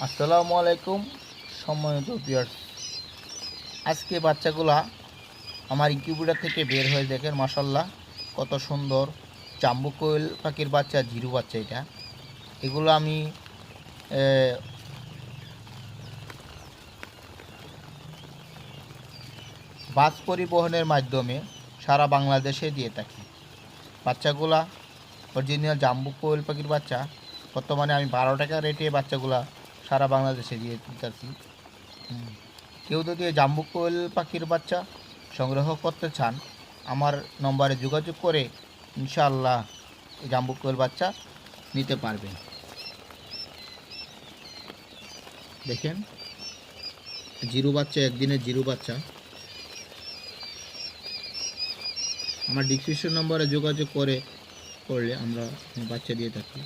আসসালামু আলাইকুম সম্মানিত ভিউয়ার্স। আজকে বাচ্চাগুলা আমার ইনকিউবেটর থেকে বের হয়ে দেখেন মাশাল্লাহ কত সুন্দর জাম্বু কোয়েল পাখির বাচ্চা, জিরু বাচ্চা। এগুলো আমি বাস পরিবহনের মাধ্যমে সারা বাংলাদেশে দিয়ে থাকি। বাচ্চাগুলা অরিজিনাল জাম্বু কোয়েল পাখির বাচ্চা বর্তমানে আমি 12 টাকা রেটে বাচ্চাগুলা সারা বাংলাদেশে দিয়ে দিতেছি। কেউ যদি জাম্বু কোয়েল পাখির বাচ্চা সংগ্রহ করতে চান আমার নম্বরে যোগাযোগ করে ইনশাআল্লাহ এই জাম্বু কোয়েল বাচ্চা নিতে পারবেন। দেখেন জিরু বাচ্চা, একদিনের জিরু বাচ্চা। আমার ডিসক্রিপশন নম্বরে যোগাযোগ করলে আমরা বাচ্চা দিয়ে থাকি।